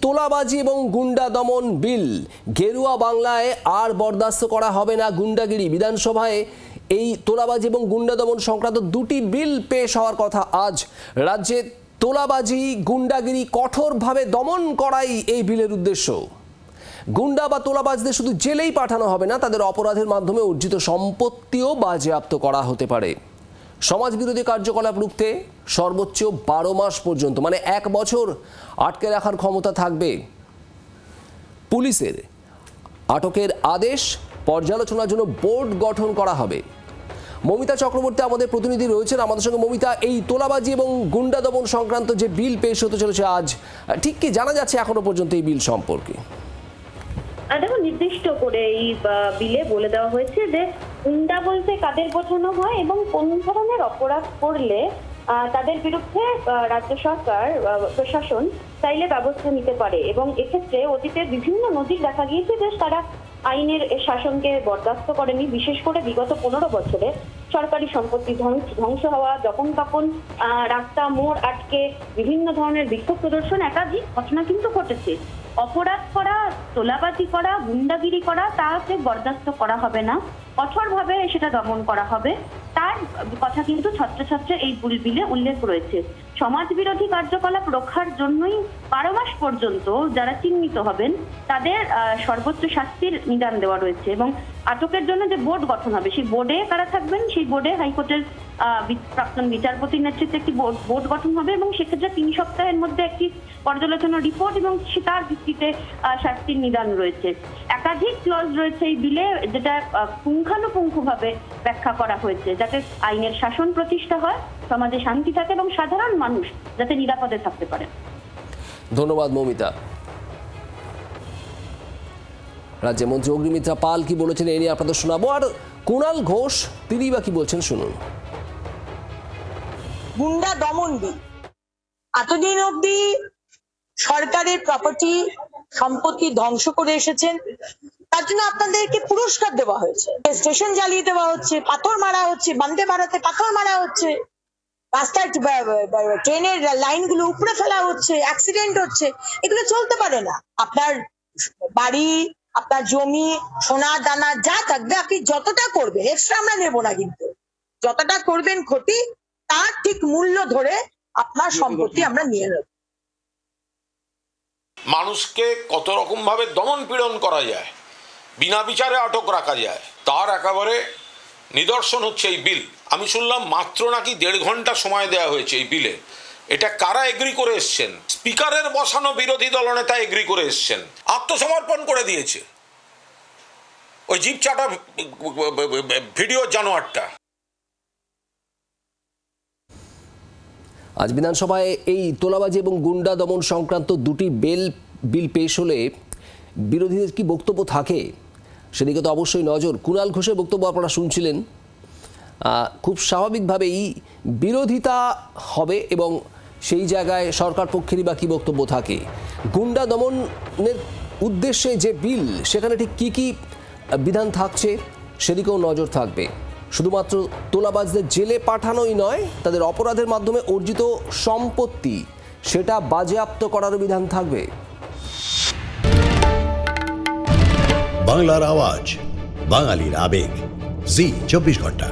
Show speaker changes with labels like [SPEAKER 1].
[SPEAKER 1] তোলাবাজি এবং গুন্ডা দমন বিল গেরুয়া বাংলায় আর বরদাস্ত করা হবে না গুন্ডাগিরি। বিধানসভায় এই তোলাবাজি এবং গুন্ডা দমন সংক্রান্ত দুটি বিল পেশ হওয়ার কথা আজ। রাজ্যে তোলাবাজি গুন্ডাগিরি কঠোরভাবে দমন করাই এই বিলের উদ্দেশ্য। গুন্ডা বা তোলাবাজদের শুধু জেলেই পাঠানো হবে না, তাদের অপরাধের মাধ্যমে অর্জিত সম্পত্তিও বাজেয়াপ্ত করা হতে পারে। সমাজবিরোধী কার্যকলাপ রুখতে সর্বোচ্চ 12 মাস পর্যন্ত মানে 1 বছর আটকে রাখার ক্ষমতা থাকবে পুলিশের। আটকের আদেশ পর্যালোচনার জন্য বোর্ড গঠন করা হবে। মমিতা চক্রবর্তী আমাদের প্রতিনিধি রয়েছেন আমাদের সঙ্গে। মমিতা, এই তোলাবাজি এবং গুন্ডা দমন সংক্রান্ত যে বিল পেশ হতে চলেছে আজ, ঠিক কি জানা যাচ্ছে এখনো পর্যন্ত এই বিল সম্পর্কে?
[SPEAKER 2] দেখো, নির্দিষ্ট করে এই বিলে বলে দেওয়া হয়েছে যে গুন্ডা বলতে কাদের বোঝানো হয় এবং কোন ধরনের অপরাধ করলে তাদের বিরুদ্ধে রাজ্য সরকার প্রশাসন চাইলে ব্যবস্থা নিতে পারে। এবং এক্ষেত্রে অতীতে বিভিন্ন নজির দেখা গিয়েছে যে তারা আইনের শাসনকে বরদাস্ত করেনি। বিশেষ করে বিগত 15 বছরে সরকারি সম্পত্তি ধ্বংস হওয়া, যখন তখন রাস্তা মোড় আটকে বিভিন্ন ধরনের বিক্ষোভ প্রদর্শন, একাধিক ঘটনা কিন্তু ঘটেছে। অপরাধ করা, তোলাবাজি করা, গুন্ডাগিরি করা তাকে বরদাস্ত করা হবে না, কঠোরভাবে সেটা দমন করা হবে। তার কথা কিন্তু ছত্রছত্রে এই বিলে উল্লেখ রয়েছে। সমাজ বিরোধী কার্যকলাপ রক্ষার জন্যই 12 মাস পর্যন্ত যারা চিহ্নিত হবেন তাদের সর্বোচ্চ শাস্তির নিদান দেওয়া রয়েছে। এবং আটকের জন্য যে বোর্ড গঠন হবে, সেই বোর্ডে কারা থাকবেন, সেই বোর্ডে হাইকোর্টের প্রাক্তন বিচারপতির নেতৃত্বে একটি বোর্ড গঠন হবে এবং সেক্ষেত্রে 3 সপ্তাহের মধ্যে একটি পর্যালোচনা রিপোর্ট এবং তার ভিত্তিতে শাস্তির নিদান রয়েছে। একাধিক ক্লজ রয়েছে এই বিলে, যেটা পুঙ্খানুপুঙ্খভাবে ব্যাখ্যা করা হয়েছে যাতে আইনের শাসন প্রতিষ্ঠা হয়, সমাজে শান্তি থাকে এবং সাধারণ মানুষ যাতে নিরাপদে থাকতে পারে।
[SPEAKER 1] ধন্যবাদ মমিতা। রাজ্যমন্ত্রী অগ্নিমিত্রা পাল কি বলেছেন এই নিয়ে আপনাদের শোনাবো, আর কুণাল ঘোষ তিনি বা কি বলছেন শুনুন।
[SPEAKER 3] গুন্ডা দমন বিল, এতদিন অব্দি সরকারের প্রপার্টি সম্পত্তি ধ্বংস করে এসেছেন, তার জন্য আপনাদেরকে পুরস্কার দেওয়া হয়েছে। স্টেশন জ্বালিয়ে দেওয়া হচ্ছে, পাথর মারা হচ্ছে, বন্দে ভারতে পাথর মারা হচ্ছে, রাস্তায় ট্রেনের লাইনগুলো উপড়ে ফেলা হচ্ছে, অ্যাক্সিডেন্ট হচ্ছে। এগুলো চলতে পারে না। আপনার বাড়ি, আপনার জমি, সোনা দানা যা থাকবে আপনি যতটা করবেন, এক্সট্রা আমরা নেবো না, কিন্তু যতটা করবেন ক্ষতি তার ঠিক মূল্য ধরে আপনার সম্পত্তি আমরা নিয়ে নেব।
[SPEAKER 4] মানুষকে কত রকম ভাবে দমন পীড়ন করা যায়, বিনা বিচারে আটক রাখা যায়, তার একেবারে নিদর্শন হচ্ছে এই বিল। আমি শুনলাম মাত্র নাকি 1.5 ঘন্টা সময় দেওয়া হয়েছে এই বিলে। এটা কারা এগ্রি করে এসছেন? স্পিকারের বসানো বিরোধী দলনেতা এগ্রি করে এসছেন, আত্মসমর্পণ করে দিয়েছে ওই জিপ চাটা ভিডিও জানোয়ারটা।
[SPEAKER 1] আজ বিধানসভায় এই তোলাবাজি এবং গুন্ডা দমন সংক্রান্ত দুটি বিল পেশ হলে বিরোধীদের কি বক্তব্য থাকে সেদিকে তো অবশ্যই নজর। কুণাল ঘোষের বক্তব্য আপনারা শুনছিলেন। খুব স্বাভাবিকভাবেই বিরোধিতা হবে এবং সেই জায়গায় সরকার পক্ষেরই বা কী বক্তব্য থাকে। গুন্ডা দমনের উদ্দেশ্যে যে বিল, সেখানে ঠিক কী কী বিধান থাকছে সেদিকেও নজর থাকবে। শুধুমাত্র তোলাবাজদের জেলে পাঠানোই নয়, তাদের অপরাধের মাধ্যমে অর্জিত সম্পত্তি সেটা বাজেয়াপ্ত করারও বিধান থাকবে।
[SPEAKER 5] বাংলার আওয়াজ, বাঙালির আবেগ, জি 24 ঘন্টা।